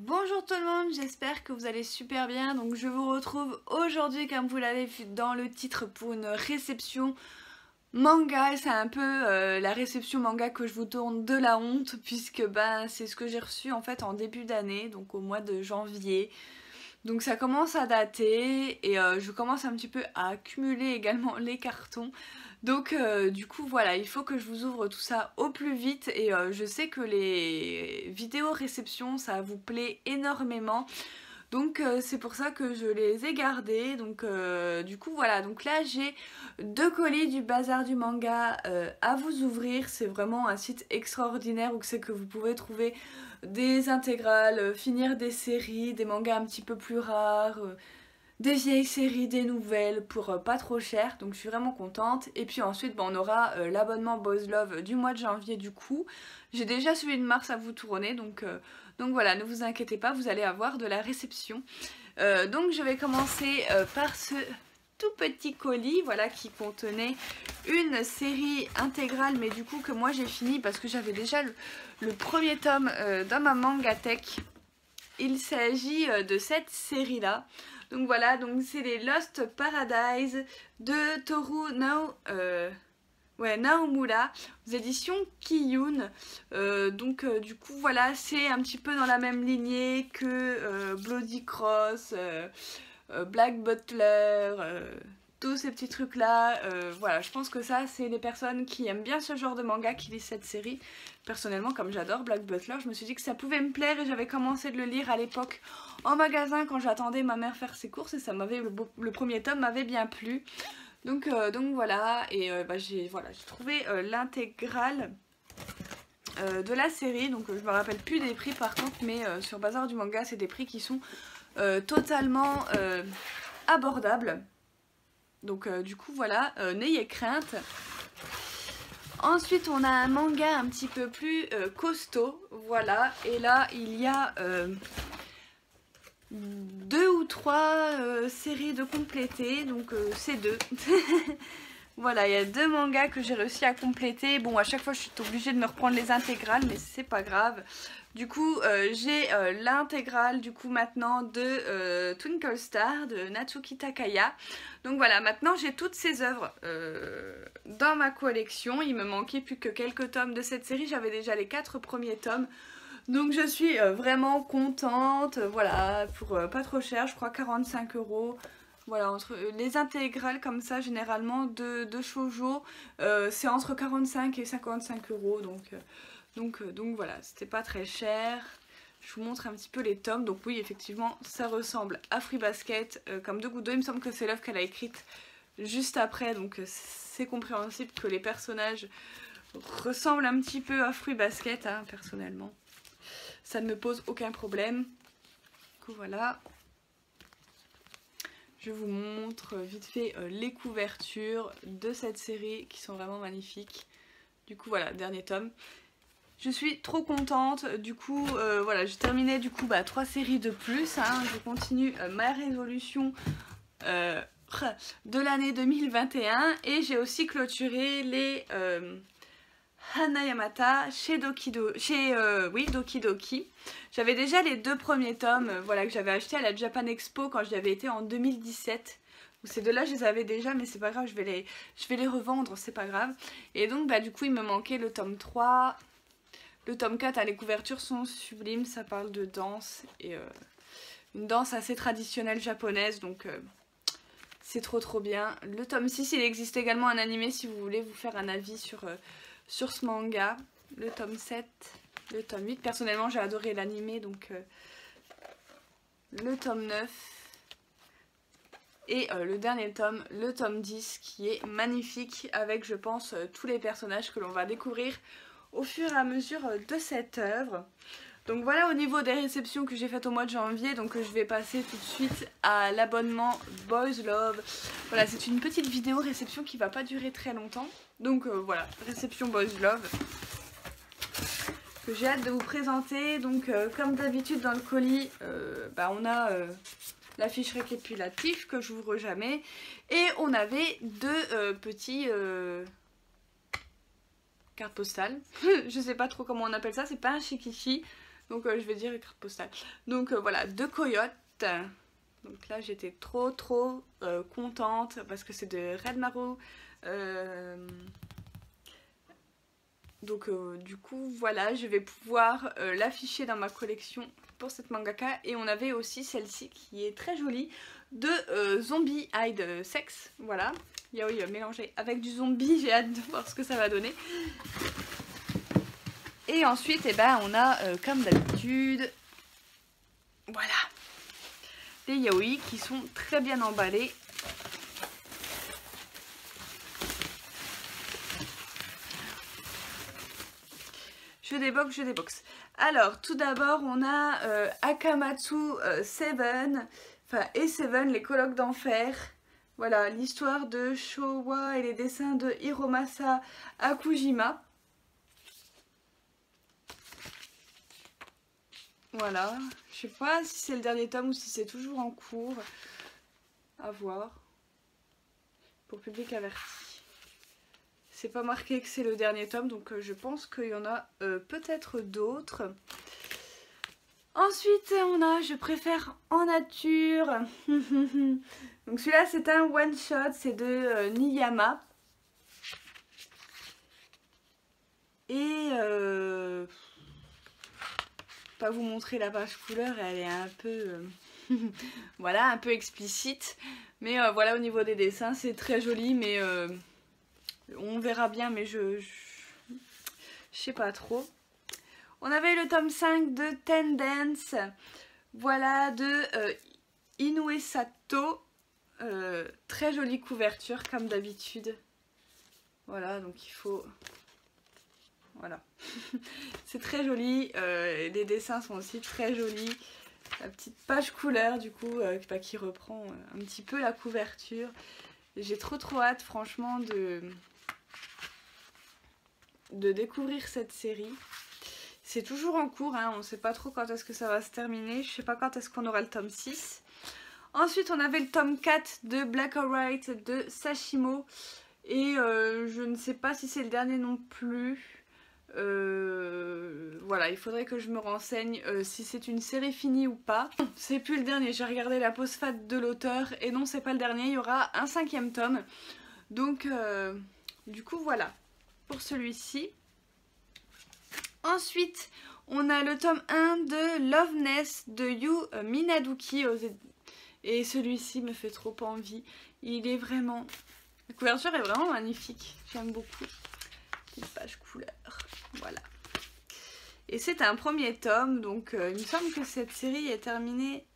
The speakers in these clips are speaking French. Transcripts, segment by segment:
Bonjour tout le monde, j'espère que vous allez super bien. Donc je vous retrouve aujourd'hui, comme vous l'avez vu dans le titre, pour une réception manga. C'est un peu la réception manga que je vous tourne de la honte, puisque c'est ce que j'ai reçu en fait en début d'année, donc au mois de janvier. Donc ça commence à dater et je commence un petit peu à accumuler également les cartons. Donc du coup voilà, il faut que je vous ouvre tout ça au plus vite et je sais que les vidéos réception ça vous plaît énormément. Donc c'est pour ça que je les ai gardés. Donc du coup voilà, donc là j'ai deux colis du bazar du manga à vous ouvrir. C'est vraiment un site extraordinaire où c'est que vous pouvez trouver des intégrales, finir des séries, des mangas un petit peu plus rares, des vieilles séries, des nouvelles pour pas trop cher, donc je suis vraiment contente. Et puis ensuite on aura l'abonnement Boys Love du mois de janvier du coup. J'ai déjà celui de mars à vous tourner, donc voilà, ne vous inquiétez pas, vous allez avoir de la réception. Donc je vais commencer par ce tout petit colis, voilà, qui contenait une série intégrale, mais du coup que moi j'ai fini parce que j'avais déjà le premier tome dans ma mangatech. Il s'agit de cette série là. Donc voilà, donc c'est les Lost Paradise de Toru Naomura aux éditions Kiyun. Du coup voilà, c'est un petit peu dans la même lignée que Bloody Cross, Black Butler, tous ces petits trucs là. Voilà, je pense que ça c'est les personnes qui aiment bien ce genre de manga qui lisent cette série. Personnellement, comme j'adore Black Butler, je me suis dit que ça pouvait me plaire et j'avais commencé de le lire à l'époque en magasin quand j'attendais ma mère faire ses courses et ça m'avait le premier tome m'avait bien plu. Donc voilà, et j'ai trouvé l'intégrale de la série. Donc je me rappelle plus des prix par contre, mais sur Bazar du Manga c'est des prix qui sont totalement abordables. Donc du coup voilà, n'ayez crainte. Ensuite on a un manga un petit peu plus costaud, voilà, et là il y a deux ou trois séries de compléter, donc c'est deux. Voilà, il y a deux mangas que j'ai réussi à compléter. Bon, à chaque fois je suis obligée de me reprendre les intégrales, mais c'est pas grave. Du coup j'ai l'intégrale du coup maintenant de Twinkle Star de Natsuki Takaya. Donc voilà, maintenant j'ai toutes ces œuvres dans ma collection. Il me manquait plus que quelques tomes de cette série, j'avais déjà les 4 premiers tomes. Donc je suis vraiment contente, voilà, pour pas trop cher, je crois 45 €. Voilà, entre les intégrales comme ça, généralement de shoujo, c'est entre 45 et 55 €. Donc voilà, c'était pas très cher. Je vous montre un petit peu les tomes. Donc oui, effectivement, ça ressemble à Fruits Basket, comme deux gouttes d'eau. Il me semble que c'est l'œuvre qu'elle a écrite juste après, donc c'est compréhensible que les personnages ressemblent un petit peu à Fruits Basket, hein, personnellement. Ça ne me pose aucun problème. Du coup, voilà. Je vous montre vite fait les couvertures de cette série qui sont vraiment magnifiques. Du coup, voilà, dernier tome. Je suis trop contente. Du coup, voilà, je terminais du coup 3 séries de plus. Hein. Je continue ma résolution de l'année 2021 et j'ai aussi clôturé les Hana Yamata chez Doki Doki. J'avais déjà les deux premiers tomes voilà, que j'avais acheté à la Japan Expo quand j'y avais été en 2017. Donc ces deux-là, je les avais déjà, mais c'est pas grave, je vais les revendre, c'est pas grave. Et donc, du coup, il me manquait le tome 3. Le tome 4, les couvertures sont sublimes, ça parle de danse, et une danse assez traditionnelle japonaise, donc c'est trop bien. Le tome 6, il existe également un animé si vous voulez vous faire un avis sur ce manga. Le tome 7, le tome 8. Personnellement, j'ai adoré l'animé, donc le tome 9. Et le dernier tome, le tome 10, qui est magnifique avec, je pense, tous les personnages que l'on va découvrir au fur et à mesure de cette œuvre. Donc voilà au niveau des réceptions que j'ai faites au mois de janvier. Donc je vais passer tout de suite à l'abonnement Boys Love. Voilà, c'est une petite vidéo réception qui va pas durer très longtemps. Donc voilà, réception Boys Love que j'ai hâte de vous présenter. Donc comme d'habitude dans le colis, on a la fiche récapitulative que je n'ouvre jamais. Et on avait deux petits cartes postales. Je sais pas trop comment on appelle ça, c'est pas un shikishi. Donc je vais dire carte postale. Donc voilà, 2 coyotes. Donc là j'étais trop contente parce que c'est de Redmaru. Donc du coup voilà, je vais pouvoir l'afficher dans ma collection pour cette mangaka. Et on avait aussi celle-ci qui est très jolie de Zombie Hide Sex. Voilà, yaoi mélangé avec du zombie, j'ai hâte de voir ce que ça va donner. Et ensuite eh ben, on a comme d'habitude, voilà, des yaoi qui sont très bien emballés. Je déboxe. Alors, tout d'abord, on a Akamatsu 7, enfin, et 7, les colloques d'enfer. Voilà, l'histoire de Showa et les dessins de Hiromasa Akujima. Voilà, je sais pas si c'est le dernier tome ou si c'est toujours en cours. À voir. Pour public averti. C'est pas marqué que c'est le dernier tome, donc je pense qu'il y en a peut-être d'autres. Ensuite, on a Je préfère en nature. Donc celui-là, c'est un one-shot, c'est de Niyama. Et pas vous montrer la page couleur, elle est un peu voilà, un peu explicite. Mais voilà, au niveau des dessins, c'est très joli, mais on verra bien, mais je sais pas trop. On avait le tome 5 de Tendance, voilà, de Inoue Sato. Très jolie couverture, comme d'habitude. Voilà, donc il faut... Voilà. C'est très joli, les dessins sont aussi très jolis. La petite page couleur, du coup, qui reprend un petit peu la couverture. J'ai trop hâte, franchement, de découvrir cette série. C'est toujours en cours, hein, on ne sait pas trop quand est-ce que ça va se terminer. Je ne sais pas quand est-ce qu'on aura le tome 6. Ensuite, on avait le tome 4 de Black or White de Sashimo. Et je ne sais pas si c'est le dernier non plus. Voilà, il faudrait que je me renseigne si c'est une série finie ou pas. C'est plus le dernier, j'ai regardé la postface de l'auteur. Et non, c'est pas le dernier, il y aura un 5e tome. Donc, du coup, voilà. Pour celui-ci. Ensuite, on a le tome 1 de Loveness de Yu Minaduki. Et celui-ci me fait trop envie. Il est vraiment... La couverture est vraiment magnifique. J'aime beaucoup. Une page couleur. Voilà. Et c'est un premier tome. Donc, il me semble que cette série est terminée...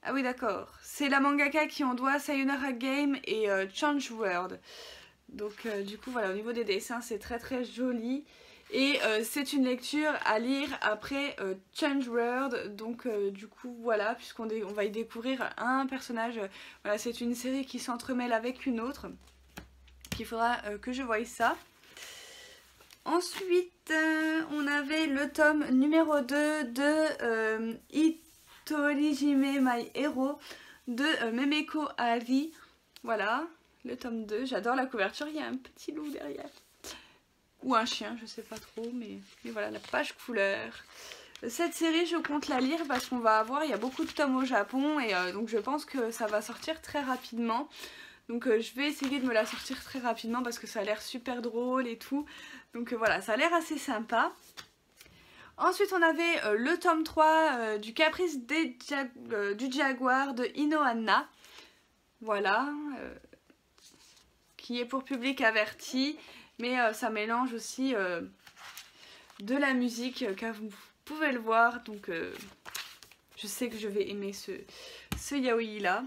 Ah oui, d'accord. C'est la mangaka qui en doit Sayonara Game et Change World. Donc du coup voilà, au niveau des dessins c'est très joli. Et c'est une lecture à lire après Change World. Donc du coup voilà, puisqu'on va y découvrir un personnage. Voilà, c'est une série qui s'entremêle avec une autre. Il faudra que je voie ça. Ensuite on avait le tome numéro 2 de Itorijime My Hero de Memeko Ari. Voilà. Le tome 2, j'adore la couverture, il y a un petit loup derrière. Ou un chien, je sais pas trop, mais voilà, la page couleur. Cette série, je compte la lire parce qu'on va avoir, il y a beaucoup de tomes au Japon, et donc je pense que ça va sortir très rapidement. Donc je vais essayer de me la sortir très rapidement parce que ça a l'air super drôle et tout. Donc voilà, ça a l'air assez sympa. Ensuite, on avait le tome 3 du Caprice du Jaguar de Inohana. Voilà. Qui est pour public averti, mais ça mélange aussi de la musique, comme vous pouvez le voir, donc je sais que je vais aimer ce yaoi là.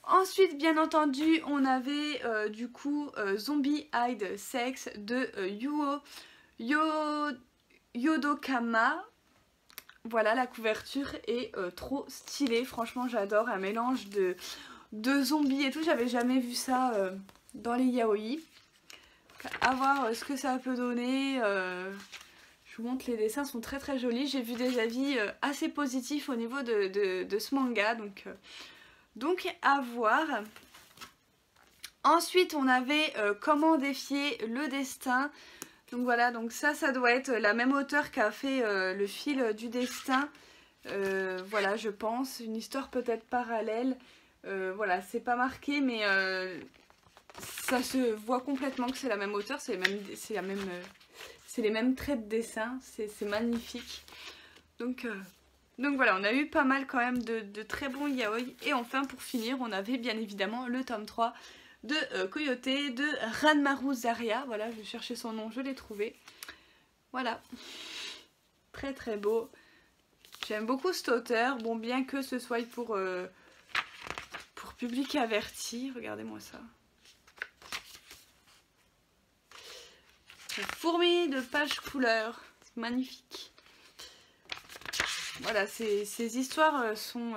Ensuite, bien entendu, on avait du coup Zombie Hide Sex de Yodokama. Voilà, la couverture est trop stylée, franchement j'adore, un mélange de zombies et tout, j'avais jamais vu ça dans les yaoi. À voir ce que ça peut donner. Je vous montre, les dessins sont très jolis. J'ai vu des avis assez positifs au niveau de ce manga, donc à voir. Ensuite on avait Comment défier le destin. Donc voilà, donc ça doit être la même auteure qui a fait le fil du destin. Voilà, je pense, une histoire peut-être parallèle. Voilà, c'est pas marqué, mais ça se voit complètement que c'est la même auteure, c'est les mêmes traits de dessin, c'est magnifique. Donc voilà, on a eu pas mal quand même de très bons yaoi. Et enfin, pour finir, on avait bien évidemment le tome 3 de Coyote de Ranmaru Zaria. Voilà, je cherchais son nom, je l'ai trouvé. Voilà, très très beau. J'aime beaucoup cet auteur, bon, bien que ce soit pour public averti. Regardez-moi ça. Fourmi de pages couleurs, c'est magnifique. Voilà, ces histoires sont...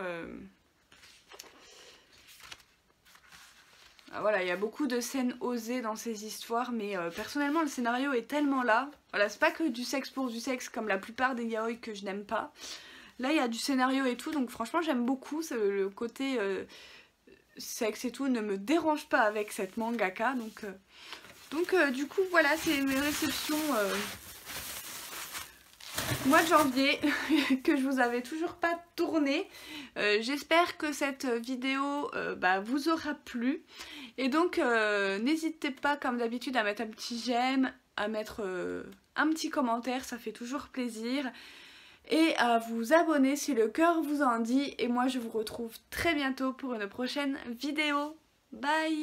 Voilà, il y a beaucoup de scènes osées dans ces histoires, mais personnellement le scénario est tellement là. Voilà, c'est pas que du sexe pour du sexe comme la plupart des yaoi que je n'aime pas. Là, il y a du scénario et tout, donc franchement j'aime beaucoup. Le côté sexe et tout ne me dérange pas avec cette mangaka, donc du coup voilà, c'est mes réceptions mois de janvier que je vous avais toujours pas tourné. J'espère que cette vidéo vous aura plu. Et donc n'hésitez pas comme d'habitude à mettre un petit j'aime, à mettre un petit commentaire, ça fait toujours plaisir. Et à vous abonner si le cœur vous en dit. Et moi je vous retrouve très bientôt pour une prochaine vidéo. Bye!